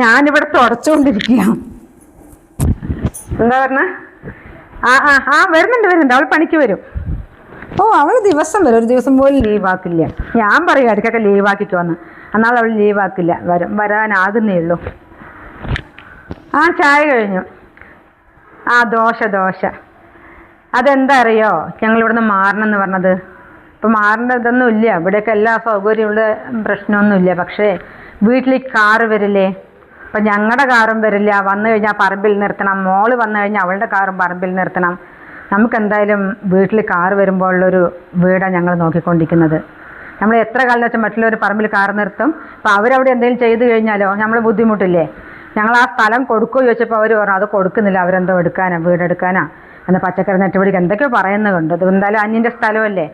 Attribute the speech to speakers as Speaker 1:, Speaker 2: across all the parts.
Speaker 1: ഞാനിവിടെ തുടച്ചുകൊണ്ടിരിക്കുക. എന്താ പറഞ്ഞ? വരുന്നുണ്ട്. അവൾ പണിക്ക് വരും. അവൾ ദിവസം വരും, ഒരു ദിവസം പോലും ലീവാക്കില്ല. ഞാൻ പറയും ഇടയ്ക്കൊക്കെ ലീവാക്കിക്കോന്ന്, എന്നാൽ അവൾ ലീവാക്കില്ല. വരാനാകുന്നേ ഉള്ളൂ. ചായ കഴിഞ്ഞു. ദോശ. അതെന്താ അറിയോ, ഞങ്ങളിവിടുന്ന് മാറണം എന്ന് പറഞ്ഞത്. ഇപ്പം മാറേണ്ടതൊന്നും ഇല്ല, ഇവിടെയൊക്കെ എല്ലാ സൗകര്യമുള്ള പ്രശ്നമൊന്നുമില്ല. പക്ഷേ വീട്ടിലേക്ക് കാറ് വരില്ലേ? അപ്പം ഞങ്ങളുടെ കാറും വരില്ല. വന്നു കഴിഞ്ഞാൽ പറമ്പിൽ നിർത്തണം. മോള് വന്നു കഴിഞ്ഞാൽ അവളുടെ കാറും പറമ്പിൽ നിർത്തണം. നമുക്കെന്തായാലും വീട്ടിൽ കാറ് വരുമ്പോഴുള്ളൊരു വീടാണ് ഞങ്ങൾ നോക്കിക്കൊണ്ടിരിക്കുന്നത്. നമ്മൾ എത്ര കാലം വെച്ചാൽ മറ്റുള്ളവർ പറമ്പിൽ കാറ് നിർത്തും. അപ്പം അവരവിടെ എന്തെങ്കിലും ചെയ്തു കഴിഞ്ഞാലോ നമ്മൾ ബുദ്ധിമുട്ടില്ലേ? ഞങ്ങൾ ആ സ്ഥലം കൊടുക്കുമോ ചോദിച്ചപ്പോൾ അവർ പറഞ്ഞു അത് കൊടുക്കുന്നില്ല, അവരെന്തോ എടുക്കാനാ, വീടെടുക്കാനാ, എന്നാൽ പച്ചക്കറി നെറ്റുപിടിക്കുക എന്തൊക്കെയോ പറയുന്നുണ്ട്. അത് എന്തായാലും അന്യൻ്റെ സ്ഥലമല്ലേ.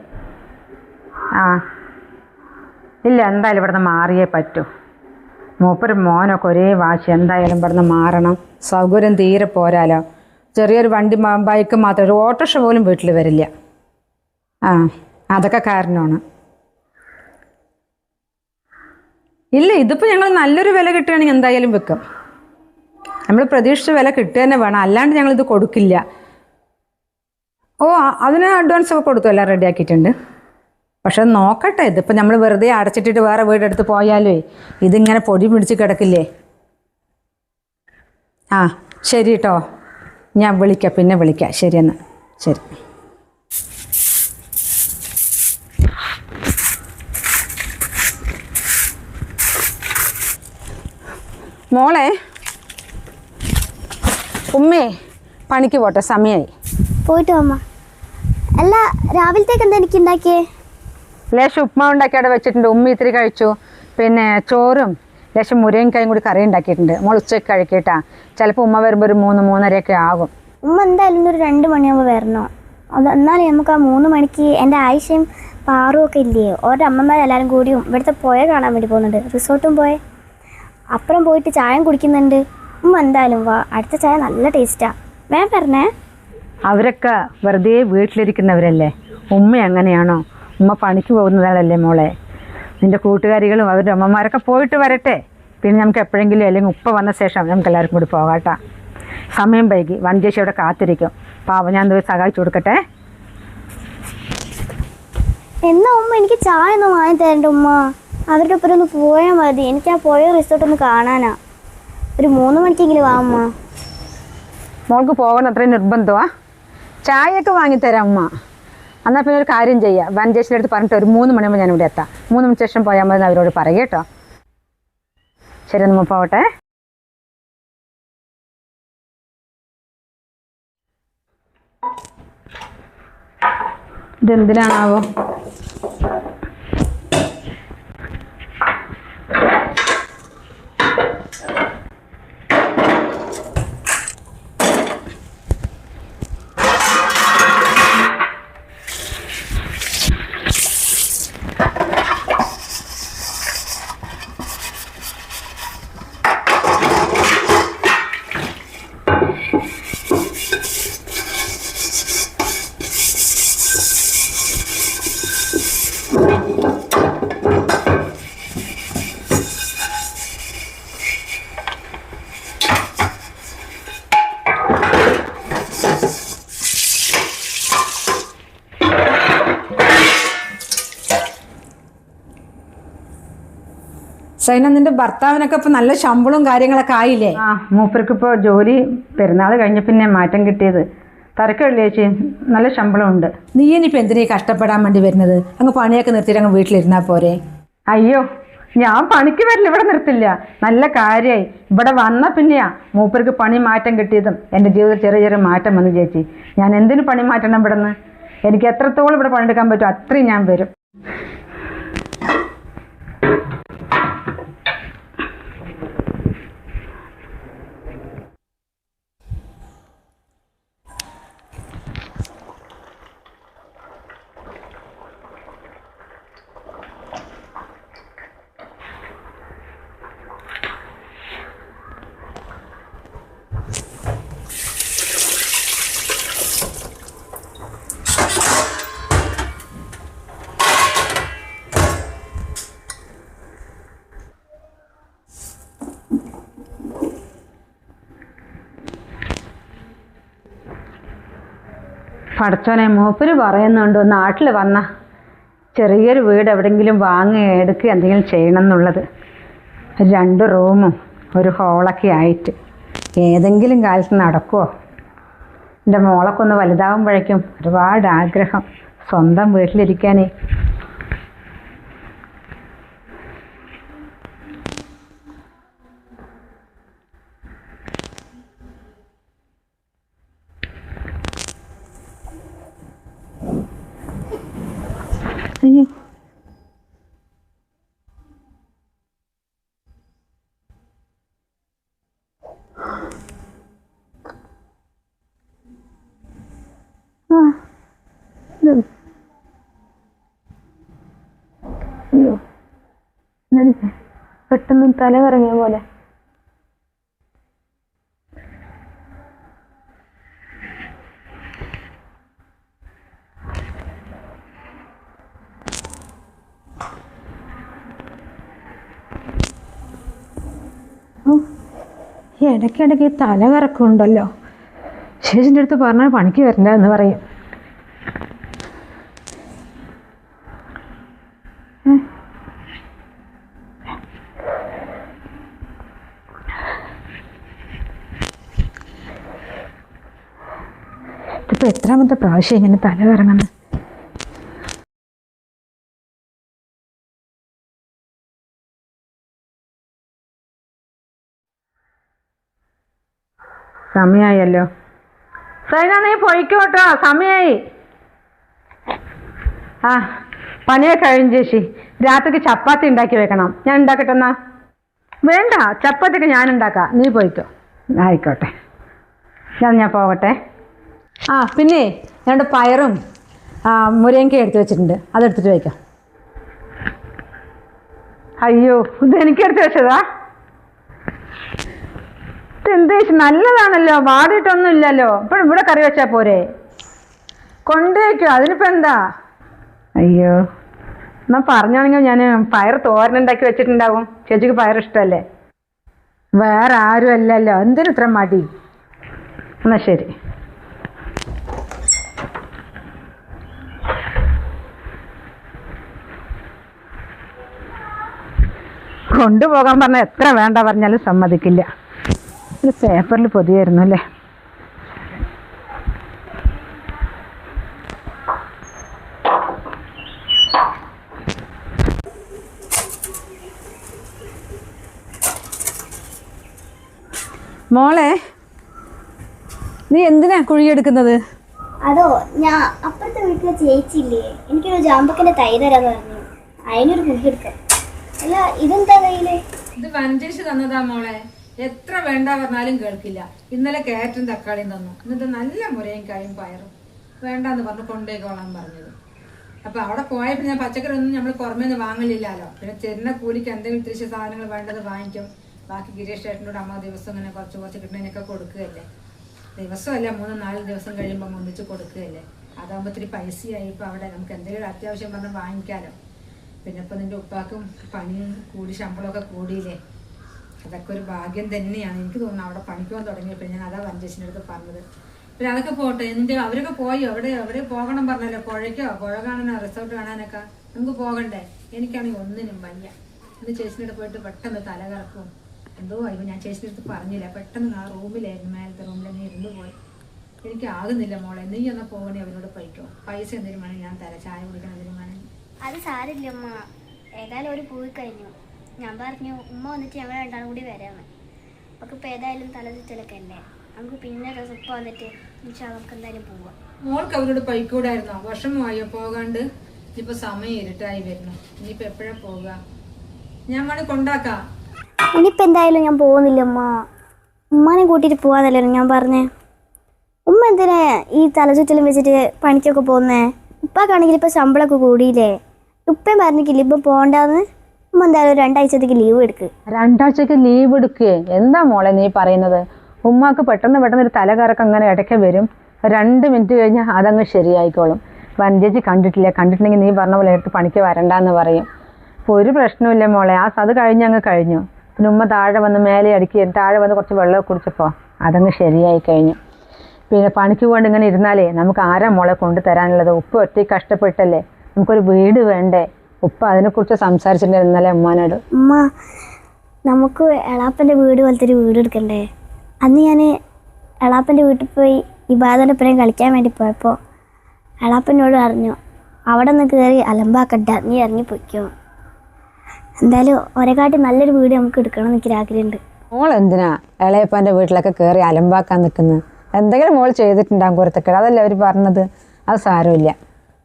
Speaker 1: ഇല്ല, എന്തായാലും ഇവിടുന്ന് മാറിയേ പറ്റൂ. മൂപ്പര് മോനൊക്കെ ഒരേ വാശി, എന്തായാലും ഇവിടുന്ന് മാറണം. സൗകര്യം തീരെ പോരാലോ. ചെറിയൊരു വണ്ടി ബൈക്ക് മാത്രം, ഒരു ഓട്ടോറിക്ഷ പോലും വീട്ടിൽ വരില്ല. അതൊക്കെ കാരണമാണ്. ഇല്ല, ഇതിപ്പോൾ ഞങ്ങൾ നല്ലൊരു വില കിട്ടുകയാണെങ്കിൽ എന്തായാലും വെക്കും. നമ്മൾ പ്രതീക്ഷിച്ച വില കിട്ടുക തന്നെ വേണം, അല്ലാണ്ട് ഞങ്ങളിത് കൊടുക്കില്ല. അതിന് അഡ്വാൻസ് ഒക്കെ കൊടുത്തു, എല്ലാം റെഡിയാക്കിയിട്ടുണ്ട്. പക്ഷെ നോക്കട്ടെ, ഇതിപ്പോൾ നമ്മൾ വെറുതെ അടച്ചിട്ടിട്ട് വേറെ വീടെടുത്ത് പോയാലേ ഇതിങ്ങനെ പൊടി പിടിച്ച് കിടക്കില്ലേ. ശരി കേട്ടോ, ഞാൻ വിളിക്കാം, പിന്നെ വിളിക്കാം. ശരിയെന്നാൽ ശരി. മോളെ, ഉമ്മേ പണിക്ക് പോട്ടെ, സമയമായി.
Speaker 2: പോയിട്ട് അമ്മ. അല്ല, രാവിലത്തേക്ക് എന്താ എനിക്ക് ഉണ്ടാക്കിയേ?
Speaker 1: ലേശം ഉപ്മാവ് ഉണ്ടാക്കി അവിടെ വെച്ചിട്ടുണ്ട്. ഉമ്മ ഇത്തിരി കഴിച്ചു. പിന്നെ ചോറും ലേശം മുരങ്ങക്കായും കൂടി കറി ഉണ്ടാക്കിയിട്ടുണ്ട്. മോൾ ഉച്ചയ്ക്ക് കഴിക്കട്ടാ. ചിലപ്പോൾ ഉമ്മ വരുമ്പോൾ ഒരു 3-3:30 ആകും.
Speaker 2: ഉമ്മ എന്തായാലും ഒരു 2 മണിയാകുമ്പോൾ വരണോ? എന്നാലും നമുക്ക് ആ 3 മണിക്ക് എൻ്റെ ആയിഷയും പാറും ഒക്കെ ഇല്ലേ, ഓരോ അമ്മമാരെല്ലാവരും കൂടിയും ഇവിടുത്തെ പുഴ കാണാൻ വേണ്ടി പോകുന്നുണ്ട്. റിസോർട്ടും പോയെ അപ്പുറം പോയിട്ട് ചായ കുടിക്കുന്നുണ്ട്. ഉമ്മ എന്തായാലും വാ, അടുത്ത ചായ നല്ല ടേസ്റ്റാ. വേഗം പറഞ്ഞേ.
Speaker 1: അവരൊക്കെ വെറുതെ വീട്ടിലിരിക്കുന്നവരല്ലേ. ഉമ്മ എങ്ങനെയാണോ? ഉമ്മ പണിക്ക് പോകുന്നതാളല്ലേ മോളെ. നിൻ്റെ കൂട്ടുകാരികളും അവരുടെ അമ്മമാരൊക്കെ പോയിട്ട് വരട്ടെ. പിന്നെ നമുക്ക് എപ്പോഴെങ്കിലും, അല്ലെങ്കിൽ ഉപ്പ വന്ന ശേഷം നമുക്ക് എല്ലാവർക്കും കൂടി പോകാട്ടോ. സമയം വൈകി, വഞ്ചേശി അവിടെ കാത്തിരിക്കും. പാവം, ഞാൻ പോയി സഹായിച്ചു കൊടുക്കട്ടെ.
Speaker 2: എന്നാ ഉമ്മ എനിക്ക് ചായ ഒന്നും വാങ്ങി തരണ്ട ഉമ്മ. അവരുടെ ഒപ്പം ഒന്ന് പോയാൽ മതി. എനിക്ക് ആ പോയ റിസോർട്ട് ഒന്ന് കാണാനാ. ഒരു 3 മണിക്കെങ്കിലും വാ ഉമ്മ.
Speaker 1: മോൾക്ക് പോകണം അത്രയും നിർബന്ധമാ? ചായയൊക്കെ വാങ്ങിത്തരാം ഉമ്മ. എന്നാൽ പിന്നെ ഒരു കാര്യം ചെയ്യാം, വഞ്ചേശ്വരുടെ അടുത്ത് പറഞ്ഞിട്ട് ഒരു 3 മണിയാകുമ്പോൾ ഞാനിവിടെ എത്താം. 3 മണിക്ക് ശേഷം പോയാൽ മതി അവരോട് പറയും കേട്ടോ. ശരി, നമ്മൾ പോവട്ടെ. ഇതെന്തിനാണാവോ? സൈന, നിന്റെ ഭർത്താവിനൊക്കെ ഇപ്പൊ നല്ല ശമ്പളവും കാര്യങ്ങളൊക്കെ ആയില്ലേ? മൂപ്പർക്ക് ഇപ്പോൾ ജോലി പെരുന്നാൾ കഴിഞ്ഞ പിന്നെ മാറ്റം കിട്ടിയത്. തരക്കമില്ലേ ചേച്ചി, നല്ല ശമ്പളമുണ്ട്. നീ ഇനിയിപ്പോൾ എന്തിനാ കഷ്ടപ്പെടാൻ വേണ്ടി വരുന്നത്? അങ്ങ് പണിയൊക്കെ നിർത്തിയിട്ട് അങ്ങ് വീട്ടിലിരുന്നാൽ പോരെ? അയ്യോ, ഞാൻ പണിക്ക് വരില്ല, ഇവിടെ നിർത്തില്ല. നല്ല കാര്യമായി. ഇവിടെ വന്ന പിന്നെയാ മൂപ്പർക്ക് പണി മാറ്റം കിട്ടിയതും എൻ്റെ ജീവിതത്തിൽ ചെറിയ ചെറിയ മാറ്റം വന്നു ചേച്ചി. ഞാൻ എന്തിനു പണി മാറ്റണം ഇവിടെ നിന്ന്? എനിക്ക് എത്രത്തോളം ഇവിടെ പണിയെടുക്കാൻ പറ്റും അത്രയും ഞാൻ വരും. പടച്ചോനെ മൂപ്പര് പറയുന്നുണ്ട് നാട്ടിൽ വന്ന ചെറിയൊരു വീട് എവിടെയെങ്കിലും വാങ്ങി എടുക്കുക എന്തെങ്കിലും ചെയ്യണം എന്നുള്ളത്. 2 റൂമും ഒരു ഹോളൊക്കെ ആയിട്ട് ഏതെങ്കിലും കാലത്ത് നടക്കുമോ? എൻ്റെ മോളൊക്കെ ഒന്ന് വലുതാവുമ്പോഴേക്കും ഒരുപാട് ആഗ്രഹം സ്വന്തം വീട്ടിലിരിക്കാനേ. അയ്യോ, അയ്യോ, പെട്ടെന്ന് തല കറങ്ങിയ പോലെ. ഇടയ്ക്കിടയ്ക്ക് തല കറക്കമുണ്ടല്ലോ. ചേച്ചിൻ്റെ അടുത്ത് പറഞ്ഞാൽ പണിക്ക് വരണ്ട എന്ന് പറയും. ഇതിപ്പോൾ എത്രാമത്തെ പ്രാവശ്യം ഇങ്ങനെ തല കറങ്ങുന്നത്? സമയമായല്ലോ. സൈന നീ പൊയ്ക്കോട്ടോ, സമയമായി. ആ പണിയൊക്കെ കഴിഞ്ഞ് ചേച്ചി. രാത്രിക്ക് ചപ്പാത്തി ഉണ്ടാക്കി വെക്കണം. ഞാൻ ഉണ്ടാക്കട്ടെ എന്നാ? വേണ്ട, ചപ്പാത്തിയൊക്കെ ഞാൻ ഉണ്ടാക്കാം, നീ പോയിക്കോ. ആയിക്കോട്ടെ, ഞാൻ പോകട്ടെ. ആ പിന്നെ ഞങ്ങളുടെ പയറും മുരിങ്ങയ്ക്ക എടുത്ത് വെച്ചിട്ടുണ്ട്, അതെടുത്തിട്ട് വയ്ക്കാം. അയ്യോ, ഇത് എനിക്കെടുത്ത് വെച്ചതാ? എന്ത് നല്ലതാണല്ലോ, വാടിയിട്ടൊന്നും ഇല്ലല്ലോ. ഇപ്പോഴും ഇവിടെ കറി വെച്ചാൽ പോരെ? കൊണ്ടുവയ്ക്കോ, അതിനിപ്പോൾ എന്താ? അയ്യോ, എന്നാൽ പറഞ്ഞാണെങ്കിൽ ഞാൻ പയർ തോരനുണ്ടാക്കി വെച്ചിട്ടുണ്ടാവും. ചേച്ചിക്ക് പയർ ഇഷ്ടമല്ലേ? വേറെ ആരും അല്ലല്ലോ, എന്തിനും ഇത്ര മടി? എന്നാൽ ശരി. കൊണ്ടുപോകാൻ പറഞ്ഞാൽ എത്ര വേണ്ട പറഞ്ഞാലും സമ്മതിക്കില്ല. ഒരു പേപ്പറിൽ പൊതിയായിരുന്നു അല്ലേ? മോളെ, നീ എന്തിനാ കുഴിയെടുക്കുന്നത്?
Speaker 2: അതോ, ഞാൻ അപ്പുറത്തെ വീട്ടിലെ ചേച്ചിയില്ലേ, എനിക്കൊരു ജാമ്പക്കൻ്റെ തൈ തരാന്ന് പറഞ്ഞു. അതിനൊരു കുഴിയെടുക്കാം. അല്ല, ഇതെന്താ കയ്യില്?
Speaker 1: ഇത് വഞ്ചേഷ് തന്നതാ മോളെ. എത്ര വേണ്ട പറഞ്ഞാലും കേൾക്കില്ല. ഇന്നലെ ക്യാരറ്റും തക്കാളിയും തന്നു. എന്നിട്ട് നല്ല മുരിങ്ങക്കായും പയറും വേണ്ടാന്ന് പറഞ്ഞു കൊണ്ടേക്കോളാൻ പറഞ്ഞത്. അപ്പൊ അവിടെ പോയപ്പോൾ ഞാൻ പച്ചക്കറി ഒന്നും നമ്മൾ പുറമേന്ന് വാങ്ങലില്ലല്ലോ. പിന്നെ ചെറിയ കൂലിക്ക് എന്തെങ്കിലും തിരിച്ച സാധനങ്ങൾ വേണ്ടത് വാങ്ങിക്കും. ബാക്കി ഗിരീഷ് ചേട്ടനോട് അമ്മ ദിവസം ഇങ്ങനെ കുറച്ച് കിട്ടുന്നതിനൊക്കെ കൊടുക്കുകയല്ലേ. ദിവസമല്ല, 3-4 ദിവസം കഴിയുമ്പോൾ ഒന്നിച്ച് കൊടുക്കുകയല്ലേ. അതാകുമ്പോൾ ഇത്തിരി പൈസയായി. ഇപ്പം അവിടെ നമുക്ക് എന്തെങ്കിലും അത്യാവശ്യം പറഞ്ഞാൽ വാങ്ങിക്കാലോ. പിന്നെ ഇപ്പം നിന്റെ ഉപ്പാക്കും പണിയും കൂടി ശമ്പളമൊക്കെ കൂടിയില്ലേ. അതൊക്കെ ഒരു ഭാഗ്യം തന്നെയാണ്. എനിക്ക് തോന്നുന്നു അവിടെ പണിക്ക് പോകാൻ തുടങ്ങിയപ്പോൾ ഞാൻ അതാ വഞ്ചേച്ചിൻ്റെ അടുത്ത് പറഞ്ഞത്. പിന്നെ അതൊക്കെ പോട്ടെ, അവരൊക്കെ പോയി എവിടെ പോകണം പറഞ്ഞല്ലോ? പുഴ കാണാനോ റിസോർട്ട് കാണാനൊക്കെ നമുക്ക് പോകണ്ടേ? എനിക്കാണെങ്കിൽ ഒന്നിനും വയ്യ. ഇന്ന് ചേച്ചിൻ്റെ പോയിട്ട് പെട്ടെന്ന് തല കറക്കും എന്തോ ആയിപ്പോൾ. ഞാൻ ചേച്ചിൻ്റെ അടുത്ത് പറഞ്ഞില്ല, പെട്ടെന്ന് ആ റൂമിലായിരുന്നു, മേലത്തെ റൂമിലങ്ങ് ഇരുന്ന് പോയി. എനിക്ക് ആകുന്നില്ല മോളെ, നീ എന്നാ പോകണേ അവരോട് പോയിക്കോ. പൈസ എന്തെങ്കിലും വേണമെങ്കിൽ ഞാൻ തരാം, ചായ കുടിക്കണം എന്തെങ്കിലും വേണമെങ്കിൽ.
Speaker 2: അത് സാരില്ല അമ്മ, ഏതായാലും ഒരു പോയി കഴിഞ്ഞു. ഞാൻ പറഞ്ഞു ഉമ്മ വന്നിട്ട് ഞങ്ങൾ രണ്ടാളും കൂടി വരാമെന്ന്. നമുക്ക് ഇപ്പം ഏതായാലും തലചുറ്റലൊക്കെ അല്ലേ, നമുക്ക് പിന്നെ ഉപ്പ വന്നിട്ട് നമുക്ക് എന്തായാലും പോവാം.
Speaker 1: മോൾക്ക് അവരോട് പൈക്കൂടായിരുന്നോ? വർഷമായോ പോകാണ്ട്? ഇനിയിപ്പോൾ സമയം ഇരുട്ടായി വരുന്നു. ഇനിയിപ്പോൾ എപ്പോഴാണ് പോവുക? ഞാൻ വേണേൽ കൊണ്ടാക്കാം.
Speaker 2: ഇനിയിപ്പോൾ എന്തായാലും ഞാൻ പോകുന്നില്ല അമ്മ. ഉമ്മാനെ കൂട്ടിയിട്ട് പോവാന്നല്ലോ ഞാൻ പറഞ്ഞേ. ഉമ്മ എന്തിനാ ഈ തലചുറ്റലും വെച്ചിട്ട് പണിക്കൊക്കെ പോകുന്നേ? ഉപ്പാക്കാണെങ്കിൽ ഇപ്പോൾ ശമ്പളമൊക്കെ കൂടിയില്ലേ. ഉപ്പയും പറഞ്ഞിട്ടില്ല ഇപ്പം പോകണ്ടെന്ന്. ഉമ്മ എന്തായാലും 2 ആഴ്ചത്തേക്ക് ലീവ് എടുക്ക്. 2
Speaker 1: ആഴ്ചക്ക് ലീവ് എടുക്കുക? എന്താ മോളെ നീ പറയുന്നത്? ഉമ്മാക്ക് പെട്ടെന്ന് ഒരു തലകറക്കം അങ്ങനെ ഇടയ്ക്ക് വരും. 2 മിനിറ്റ് കഴിഞ്ഞാൽ അതങ്ങ് ശരിയായിക്കോളും. വഞ്ചേച്ചി കണ്ടിട്ടുണ്ടെങ്കിൽ നീ പറഞ്ഞ പോലെ എടുത്ത് പണിക്ക് വരണ്ടെന്ന് പറയും. അപ്പോൾ ഒരു പ്രശ്നമില്ല മോളെ, അത് കഴിഞ്ഞ് കഴിഞ്ഞു. പിന്നെ ഉമ്മ താഴെ വന്ന് മേലെ അടിക്കുകയും താഴെ വന്ന് കുറച്ച് വെള്ളമൊക്കെ കുടിച്ചപ്പോൾ അതങ്ങ് ശരിയായി കഴിഞ്ഞു. പിന്നെ പണിക്ക് കൊണ്ട് ഇങ്ങനെ ഇരുന്നാലേ നമുക്ക് ആരാ മോളെ കൊണ്ട് തരാനുള്ളത്? ഉപ്പ ഒറ്റയ്ക്ക് കഷ്ടപ്പെട്ടല്ലേ, നമുക്കൊരു വീട് വേണ്ടേ? ഉപ്പ അതിനെക്കുറിച്ച് സംസാരിച്ചിട്ടുണ്ടായിരുന്നു ഇന്നലെ ഉമ്മാനോട്.
Speaker 2: ഉമ്മ, നമുക്ക് എളാപ്പൻ്റെ വീട് പോലത്തെ ഒരു വീട് എടുക്കണ്ടേ? അന്ന് ഞാൻ എളാപ്പൻ്റെ വീട്ടിൽ പോയി ഇബാദനപ്പുറം കളിക്കാൻ വേണ്ടി പോയപ്പോൾ എളാപ്പനോട് പറഞ്ഞു, അവിടെ നിന്ന് കയറി അലമ്പാക്കണ്ട, നീ ഇറങ്ങി പൊയ്ക്കോ. എന്തായാലും ഒരെക്കാട്ടി നല്ലൊരു വീട് നമുക്ക് എടുക്കണം എന്ന് എനിക്ക് ആഗ്രഹമുണ്ട്.
Speaker 1: മോൾ എന്തിനാ ഇളയപ്പാൻ്റെ വീട്ടിലൊക്കെ കയറി അലമ്പാക്കാൻ നിൽക്കുന്നത്? എന്തെങ്കിലും മോൾ ചെയ്തിട്ടുണ്ടാകും കുരത്തക്കേട്, അതല്ലേ അവർ പറഞ്ഞത്. അത് സാരമില്ല.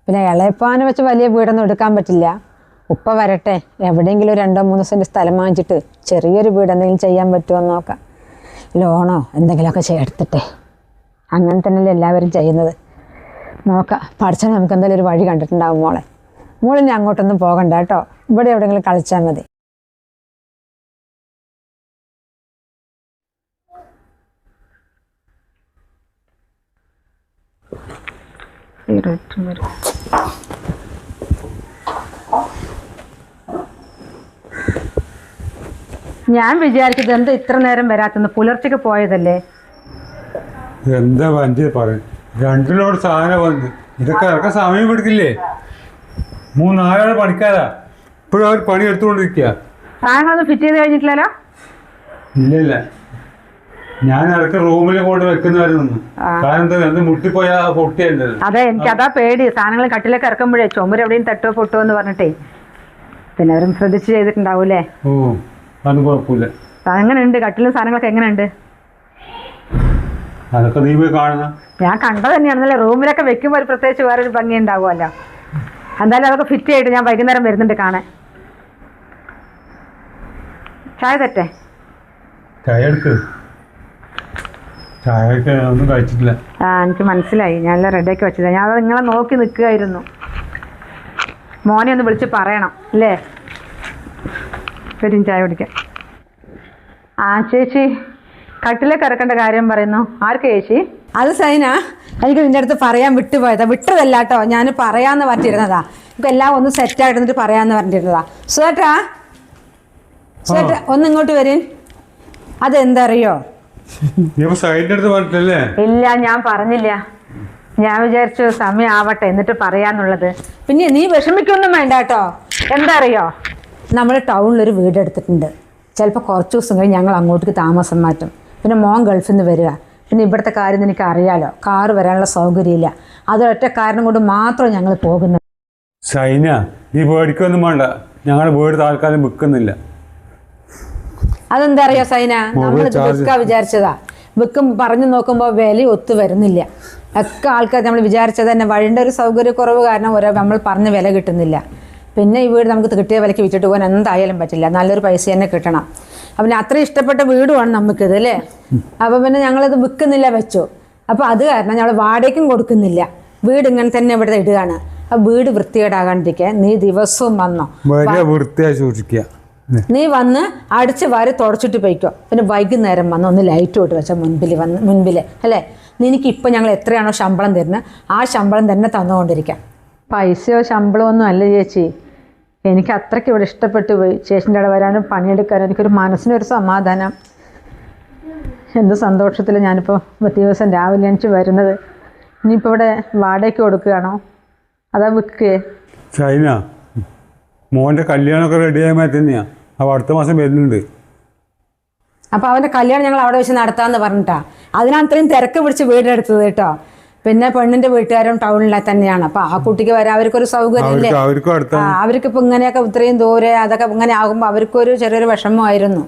Speaker 1: പിന്നെ ഇളയപ്പാനെ വെച്ച് വലിയ വീടൊന്നും എടുക്കാൻ പറ്റില്ല. ഉപ്പ വരട്ടെ, എവിടെയെങ്കിലും 2-3 സെൻറ്റ് സ്ഥലം വാങ്ങിച്ചിട്ട് ചെറിയൊരു വീട് എന്തെങ്കിലും ചെയ്യാൻ പറ്റുമോ എന്ന് നോക്കാം. ലോണോ എന്തെങ്കിലുമൊക്കെ ചേർത്തിട്ടെ. അങ്ങനെ തന്നെയല്ലേ എല്ലാവരും ചെയ്യുന്നത്. നോക്കാം, പഠിച്ചാൽ നമുക്ക് എന്തായാലും ഒരു വഴി കണ്ടിട്ടുണ്ടാകും മോളെ. മോളിനി അങ്ങോട്ടൊന്നും പോകണ്ട കേട്ടോ, ഇവിടെ എവിടെയെങ്കിലും കളിച്ചാൽ മതി. ഞാൻ വിചാരിച്ചത് എന്താ ഇത്ര നേരം വരാത്തെന്ന്, പുലർച്ചയ്ക്ക് പോയതല്ലേ.
Speaker 3: എന്താ വണ്ടി പറയും, 2 ലോഡ് സാധനം വന്ന് ഇതൊക്കെ ഇറക്കാൻ സമയം എടുക്കില്ലേ? 3-4 പണിക്കാരാ, ഇപ്പോഴും അവർ പണി എടുത്തുകൊണ്ടിരിക്കുക.
Speaker 1: സാധനങ്ങളൊന്നും ഫിറ്റ് ചെയ്ത് കഴിഞ്ഞിട്ടില്ലല്ലോ?
Speaker 3: ഇല്ല, ഞാൻ ഇറക്കി റൂമിൽ കൊണ്ട് വെക്കുന്നവരുന്നു. കാരണം എന്താ, എന്ത് മുട്ടിപ്പോയാ പൊട്ടിയല്ലേ?
Speaker 1: അതെ, എനിക്ക് അതാ പേടി. സാധനങ്ങൾ കട്ടിലേക്ക് ഇറക്കുമ്പോഴേ ചുമര് എവിടെയും തട്ടോ പൊട്ടോ എന്ന് പറഞ്ഞിട്ടേ. പിന്നെ അവരും ശ്രദ്ധിച്ച് ചെയ്തിട്ടുണ്ടാവൂലേ?
Speaker 3: ഓ, അത് കുഴപ്പമില്ല.
Speaker 1: എങ്ങനെയുണ്ട് കട്ടിലും സാധനങ്ങളൊക്കെ എങ്ങനെയുണ്ട്?
Speaker 3: അതൊക്കെ നീ പോയി കാണുന്ന.
Speaker 1: ഞാൻ കണ്ടത് തന്നെയാണെന്നല്ലേ. റൂമിലൊക്കെ വെക്കുമ്പോൾ ഒരു പ്രത്യേകിച്ച് വേറൊരു ഭംഗി ഉണ്ടാവുമല്ലോ. എന്തായാലും അതൊക്കെ ഫിറ്റ് ചെയ്തിട്ട് ഞാൻ വൈകുന്നേരം വരുന്നുണ്ട് കാണാൻ. ചായ തെറ്റേ?
Speaker 3: ചായ എടുക്ക്. ചായ ഒന്നും കഴിച്ചിട്ടില്ല.
Speaker 1: എനിക്ക് മനസ്സിലായി, ഞാനെല്ലാം റെഡിയാക്കി വെച്ചത്. ഞാൻ അത് നിങ്ങളെ നോക്കി നിൽക്കുകയായിരുന്നു. മോനെ ഒന്ന് വിളിച്ച് പറയണം അല്ലേ? വരും ചായ കുടിക്കാം. ചേച്ചി, കട്ടിലേക്ക് ഇറക്കേണ്ട കാര്യം പറയുന്നു. ആർക്ക് ചേച്ചി? അത് സൈന, എനിക്ക് നിൻ്റെ അടുത്ത് പറയാൻ വിട്ടുപോയതാ. വിട്ടതല്ല കേട്ടോ, ഞാൻ പറയാമെന്ന് പറഞ്ഞിരുന്നതാ. ഇപ്പം എല്ലാം ഒന്ന് സെറ്റായിട്ടിരുന്നിട്ട് പറയാമെന്ന് പറഞ്ഞിരുന്നതാ. സുധേട്ടാ, സുധേട്ടാ ഒന്ന് ഇങ്ങോട്ട് വരും. അതെന്താ അറിയോ? ഇല്ല, ഞാൻ പറഞ്ഞില്ല. ഞാൻ വിചാരിച്ചു സമയം ആവട്ടെ എന്നിട്ട് പറയാന്നുള്ളത്. പിന്നെ നീ വിഷമിക്കൊന്നും വേണ്ട കേട്ടോ. എന്താ അറിയോ, നമ്മൾ ടൗണിലൊരു വീട് എടുത്തിട്ടുണ്ട്. ചിലപ്പോൾ കുറച്ച് ദിവസം കഴിഞ്ഞ് ഞങ്ങൾ അങ്ങോട്ടേക്ക് താമസം മാറ്റും. പിന്നെ മോൻ ഗൾഫിൽ നിന്ന് വരിക. പിന്നെ ഇവിടുത്തെ കാര്യം എനിക്ക് അറിയാലോ, കാറ് വരാനുള്ള സൗകര്യമില്ല. അതൊറ്റ കാരണം കൊണ്ട് മാത്രം ഞങ്ങൾ പോകുന്നത്.
Speaker 3: സൈന, നീ പേടിക്കൊന്നും വേണ്ട, ഞങ്ങളുടെ വീട് താൽക്കാലം വിൽക്കുന്നില്ല.
Speaker 1: അതെന്താ അറിയോ സൈന, നമ്മൾ വിൽക്കാൻ വിചാരിച്ചതാ. വിൽക്കും പറഞ്ഞു നോക്കുമ്പോൾ വില ഒത്തു വരുന്നില്ല. ഒക്കെ ആൾക്കാർ നമ്മൾ വിചാരിച്ചത് തന്നെ, വഴിൻ്റെ ഒരു സൗകര്യക്കുറവ് കാരണം നമ്മൾ പറഞ്ഞ വില കിട്ടുന്നില്ല. പിന്നെ ഈ വീട് നമുക്ക് കിട്ടിയ വിലയ്ക്ക് വിറ്റിട്ട് പോകാൻ എന്തായാലും പറ്റില്ല. നല്ലൊരു പൈസ തന്നെ കിട്ടണം. അപ്പം അത്ര ഇഷ്ടപ്പെട്ട വീടുമാണ് നമുക്കിത് അല്ലേ. അപ്പോൾ പിന്നെ ഞങ്ങളിത് വിൽക്കുന്നില്ല വെച്ചു. അപ്പോൾ അത് കാരണം ഞങ്ങൾ വാടകയ്ക്കും കൊടുക്കുന്നില്ല. വീട് ഇങ്ങനെ തന്നെ ഇവിടെ ഇടുകയാണ്. ആ വീട് വൃത്തികേടാകാണ്ടിരിക്കാൻ നീ ദിവസവും വന്നോ,
Speaker 3: വൃത്തിയായി സൂക്ഷിക്കുക.
Speaker 1: നീ വന്ന് അടിച്ച് വാരി തുടച്ചിട്ട് പോയിക്കോ. പിന്നെ വൈകുന്നേരം വന്ന് ഒന്ന് ലൈറ്റ് തൊട്ട് വെച്ചാൽ മുൻപിൽ അല്ലേ. നിനക്ക് ഇപ്പം ഞങ്ങൾ എത്രയാണോ ശമ്പളം തരുന്നത് ആ ശമ്പളം തന്നെ തന്നുകൊണ്ടിരിക്കാം. പൈസയോ ശമ്പളമോ ഒന്നും അല്ല ചേച്ചി, എനിക്ക് അത്രയ്ക്ക് ഇവിടെ ഇഷ്ടപ്പെട്ടു പോയി. ചേച്ചിൻ്റെ അവിടെ വരാനും പണിയെടുക്കാനും എനിക്കൊരു മനസ്സിനൊരു സമാധാനം. എന്ത് സന്തോഷത്തിൽ ഞാനിപ്പോൾ ദിവസം രാവിലെ എനിക്ക് വരുന്നത്. ഇനിയിപ്പോൾ ഇവിടെ വാടകയ്ക്ക് കൊടുക്കുകയാണോ അതാ വിൽക്കേ?
Speaker 3: ചൈന, മോൻ്റെ കല്യാണമൊക്കെ റെഡിയായ മാറ്റി തന്നെയാണ്. അപ്പോൾ അടുത്ത മാസം വരുന്നുണ്ട്.
Speaker 1: അപ്പോൾ അവൻ്റെ കല്യാണം ഞങ്ങൾ അവിടെ വെച്ച് നടത്താമെന്ന് പറഞ്ഞിട്ടാ. അതിനാണ് ഇത്രയും തിരക്ക് പിടിച്ച് വീടെടുത്തത് കേട്ടോ. പിന്നെ പെണ്ണിൻ്റെ വീട്ടുകാരും ടൗണിലെ തന്നെയാണ്. അപ്പോൾ ആ കുട്ടിക്ക് വരാൻ അവർക്കൊരു സൗകര്യമില്ലേ. അവർക്കിപ്പോൾ ഇങ്ങനെയൊക്കെ ഇത്രയും ദൂരെ അതൊക്കെ ഇങ്ങനെ ആകുമ്പോൾ അവർക്കൊരു ചെറിയൊരു വിഷമമായിരുന്നു.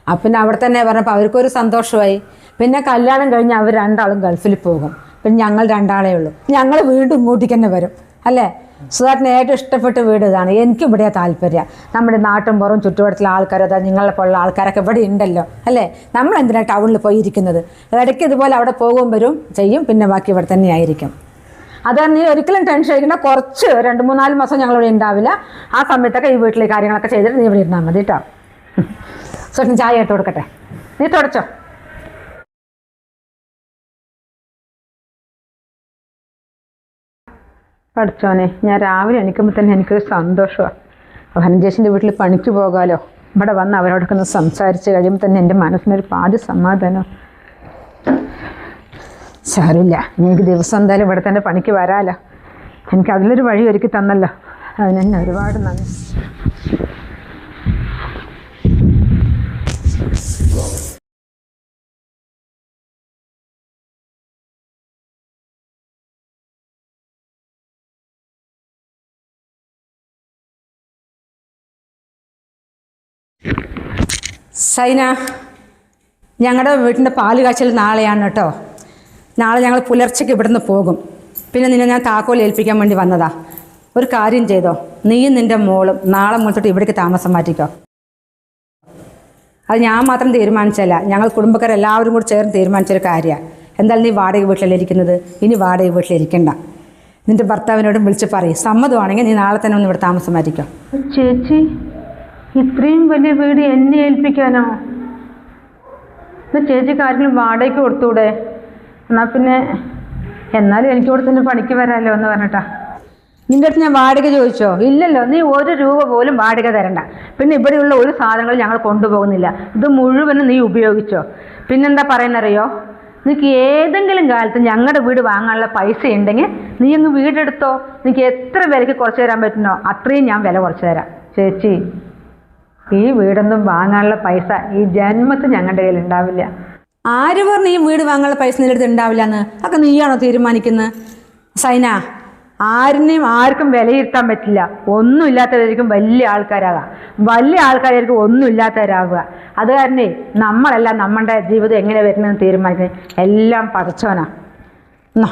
Speaker 1: അപ്പം പിന്നെ അവിടെ തന്നെ പറഞ്ഞപ്പോൾ അവർക്കൊരു സന്തോഷമായി. പിന്നെ കല്യാണം കഴിഞ്ഞ് അവർ 2 ആളും ഗൾഫിൽ പോകും. പിന്നെ ഞങ്ങൾ 2 ആളേ ഉള്ളൂ. ഞങ്ങൾ വീണ്ടും ഇങ്ങോട്ടേക്ക് തന്നെ വരും അല്ലേ. സുധാട്ടിന് ഏറ്റവും ഇഷ്ടപ്പെട്ട വീട് ഇതാണ്. എനിക്കും ഇവിടെ താല്പര്യം. നമ്മുടെ നാട്ടും പുറം ചുറ്റുവട്ടത്തിലെ ആൾക്കാർ, അതാ നിങ്ങളെ പോലുള്ള ആൾക്കാരൊക്കെ ഇവിടെ ഉണ്ടല്ലോ അല്ലേ. നമ്മൾ എന്തിനാണ് ടൗണിൽ പോയിരിക്കുന്നത്? ഇടയ്ക്ക് ഇതുപോലെ അവിടെ പോകും വരും ചെയ്യും. പിന്നെ ബാക്കി ഇവിടെ തന്നെ ആയിരിക്കും. അതാണ് നീ ഒരിക്കലും ടെൻഷൻ അടിക്കേണ്ട. കുറച്ച് 2-3-4 മാസം ഞങ്ങളിവിടെ ഉണ്ടാവില്ല. ആ സമയത്തൊക്കെ ഈ വീട്ടിലെ കാര്യങ്ങളൊക്കെ ചെയ്തിട്ട് നീ ഇവിടെ ഇരുന്നാൽ മതി കേട്ടോ. സുധാട്ടിന് ചായ ഇട്ട് കൊടുക്കട്ടെ, നീ തുടച്ചോ. പഠിച്ചോനെ, ഞാൻ രാവിലെ എണീക്കുമ്പോൾ തന്നെ എനിക്കൊരു സന്തോഷമാണ്. ധനഞ്ജേഷിൻ്റെ വീട്ടിൽ പണിക്ക് പോകാമല്ലോ. ഇവിടെ വന്ന് അവരോടൊക്കെ ഒന്ന് സംസാരിച്ച് കഴിയുമ്പോൾ തന്നെ എൻ്റെ മനസ്സിനൊരു പാതി സമാധാനം. സാരമില്ല, എനിക്ക് ദിവസം എന്തായാലും ഇവിടെ തന്നെ പണിക്ക് വരാമല്ലോ. എനിക്ക് അതിലൊരു വഴി ഒരുക്കി തന്നല്ലോ, അതിന് തന്നെ ഒരുപാട് നന്ദി.
Speaker 4: സൈന, ഞങ്ങളുടെ വീട്ടിൻ്റെ പാല് കാച്ചൽ നാളെയാണ് കേട്ടോ. നാളെ ഞങ്ങൾ പുലർച്ചയ്ക്ക് ഇവിടുന്ന് പോകും. പിന്നെ നിന്നെ ഞാൻ താക്കോൽ ഏൽപ്പിക്കാൻ വേണ്ടി വന്നതാ. ഒരു കാര്യം ചെയ്തോ, നീയും നിൻ്റെ മോളും നാളെ മുതൽട്ട് ഇവിടേക്ക് താമസം മാറ്റിക്കോ. അത് ഞാൻ മാത്രം തീരുമാനിച്ചല്ല, ഞങ്ങൾ കുടുംബക്കാരെല്ലാവരും കൂടി ചേർന്ന് തീരുമാനിച്ചൊരു കാര്യമാണ്. എന്തായാലും നീ വാടക വീട്ടിലല്ലേ ഇരിക്കുന്നത്, ഇനി വാടക വീട്ടിലിരിക്കണ്ട. നിൻ്റെ ഭർത്താവിനോടും വിളിച്ച് പറയും, സമ്മതമാണെങ്കിൽ നീ നാളെ തന്നെ ഒന്ന് ഇവിടെ താമസം മാറ്റിക്കോ.
Speaker 1: ചേച്ചി, ഇത്രയും വലിയ വീട് എന്നെ ഏൽപ്പിക്കാനോ? ചേച്ചി കാര്യങ്ങൾ വാടകയ്ക്ക് കൊടുത്തൂടെ? എന്നാൽ പിന്നെ എന്നാലും എനിക്ക് ഇവിടെ തന്നെ പണിക്ക് വരാമല്ലോ എന്ന് പറഞ്ഞിട്ടാ.
Speaker 4: നിൻ്റെ അടുത്ത് ഞാൻ വാടക ചോദിച്ചോ?
Speaker 1: ഇല്ലല്ലോ, നീ 1 രൂപ പോലും വാടക തരണ്ട. പിന്നെ ഇവിടെയുള്ള ഒരു സാധനങ്ങളും ഞങ്ങൾ കൊണ്ടുപോകുന്നില്ല. ഇത് മുഴുവനും നീ ഉപയോഗിച്ചോ. പിന്നെന്താ പറയുന്നറിയോ, നിനക്ക് ഏതെങ്കിലും കാലത്ത് ഞങ്ങളുടെ വീട് വാങ്ങാനുള്ള പൈസ ഉണ്ടെങ്കിൽ നീ അങ്ങ് വീടെടുത്തോ. നിനക്ക് എത്ര വിലയ്ക്ക് കുറച്ച് തരാൻ പറ്റുന്നോ അത്രയും ഞാൻ വില കുറച്ച് തരാം. ചേച്ചി, ഈ വീടൊന്നും വാങ്ങാനുള്ള പൈസ ഈ ജന്മത്തിൽ ഞങ്ങളുടെ കയ്യിൽ ഉണ്ടാവില്ല.
Speaker 4: ആര് പറഞ്ഞു ഈ വീട് വാങ്ങാനുള്ള പൈസ നിന്റെ അടുത്ത് ഉണ്ടാവില്ല എന്ന്? അതൊക്കെ നീയാണോ തീരുമാനിക്കുന്നത്? സൈന,
Speaker 1: ആർക്കും വിലയിരുത്താൻ പറ്റില്ല. ഒന്നും ഇല്ലാത്തവരായിരിക്കും വലിയ ആൾക്കാരാകുക, വലിയ ആൾക്കാരായിരിക്കും ഒന്നും ഇല്ലാത്തവരാവുക. അത് കാരണേ നമ്മളെല്ലാം നമ്മുടെ ജീവിതം എങ്ങനെ വരുന്നതെന്ന് തീരുമാനിക്കുന്നത് എല്ലാം പടച്ചോനാ.
Speaker 4: എന്നാ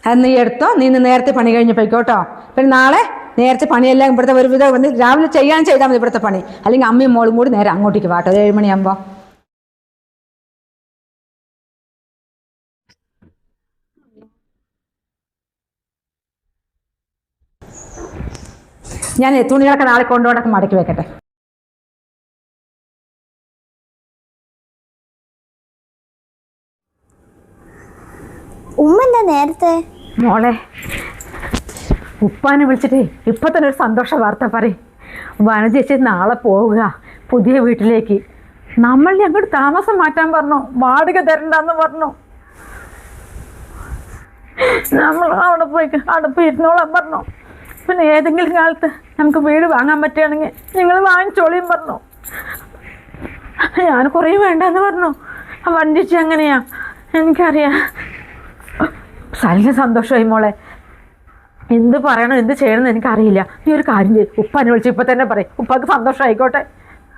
Speaker 4: അത് നീ എടുത്തോ. നീ ഇന്ന് നേരത്തെ പണി കഴിഞ്ഞ് പോയിക്കോട്ടോ. പിന്നെ നാളെ നേരത്തെ പണിയെല്ലാം ഇവിടുത്തെ ഒരു വിധം വന്ന് രാവിലെ ചെയ്താൽ മതി ഇവിടുത്തെ പണി. അല്ലെങ്കിൽ അമ്മയും മോളും കൂടി നേരെ അങ്ങോട്ടേക്ക് വാട്ടോ, 7 മണിയാകുമ്പോൾ. ഞാൻ തുണികളൊക്കെ നാളെ കൊണ്ടുപോകണൊക്കെ മടക്കി വെക്കട്ടെ.
Speaker 2: ഉമ്മ എന്താ നേരത്തെ?
Speaker 1: മോളെ, ഉപ്പാനെ വിളിച്ചിട്ട് ഇപ്പം തന്നെ ഒരു സന്തോഷ വാർത്ത പറയും. വനജേച്ചി നാളെ പോവുക പുതിയ വീട്ടിലേക്ക്. നമ്മൾ ഞങ്ങോട്ട് താമസം മാറ്റാൻ പറഞ്ഞു, വാടക തരണ്ടെന്ന് പറഞ്ഞു. നമ്മൾ അവിടെ പോയി ഇരുന്നോളാൻ പറഞ്ഞു. പിന്നെ ഏതെങ്കിലും കാലത്ത് നമുക്ക് വീട് വാങ്ങാൻ പറ്റുകയാണെങ്കിൽ നിങ്ങൾ വാങ്ങിച്ചോളിയും പറഞ്ഞു. ഞാൻ കുറേ വേണ്ടെന്ന് പറഞ്ഞു. ആ വനജേച്ചി അങ്ങനെയാ, എനിക്കറിയാം. നല്ല സന്തോഷമായി മോളെ. എന്ത് പറയണം എന്ത് ചെയ്യണമെന്ന് എനിക്കറിയില്ല. നീ ഒരു കാര്യം ചെയ്യും, ഉപ്പാനെ വിളിച്ച് ഇപ്പം തന്നെ പറയും. ഉപ്പാക്ക് സന്തോഷം ആയിക്കോട്ടെ.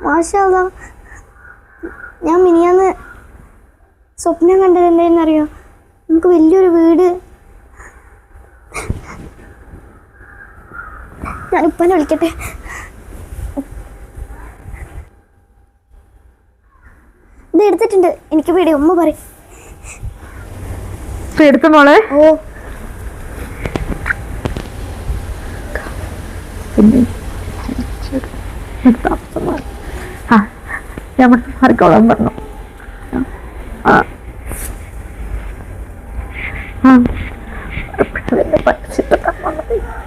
Speaker 2: മാഷാ അല്ലാഹ്, ഞാൻ മിനിയാന്ന് സ്വപ്നം കണ്ടത് എന്തായിരുന്നറിയോ? നമുക്ക് വലിയൊരു വീട്. ഞാൻ ഉപ്പാനെ വിളിക്കട്ടെ. ഇത് എടുത്തിട്ടുണ്ട്, എനിക്ക് പേടി. ഉമ്മ പറയും.
Speaker 1: എടുത്തു മോളെ.
Speaker 2: ഓ,
Speaker 1: ഞാൻ മാറിക്കോളാൻ പറഞ്ഞു.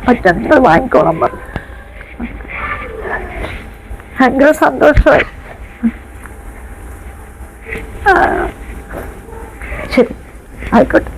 Speaker 1: മറ്റെന്ത് വാങ്ങിക്കോളാൻ പറഞ്ഞു. ഭയങ്കര സന്തോഷമായി. ശരി, ആയിക്കോട്ടെ.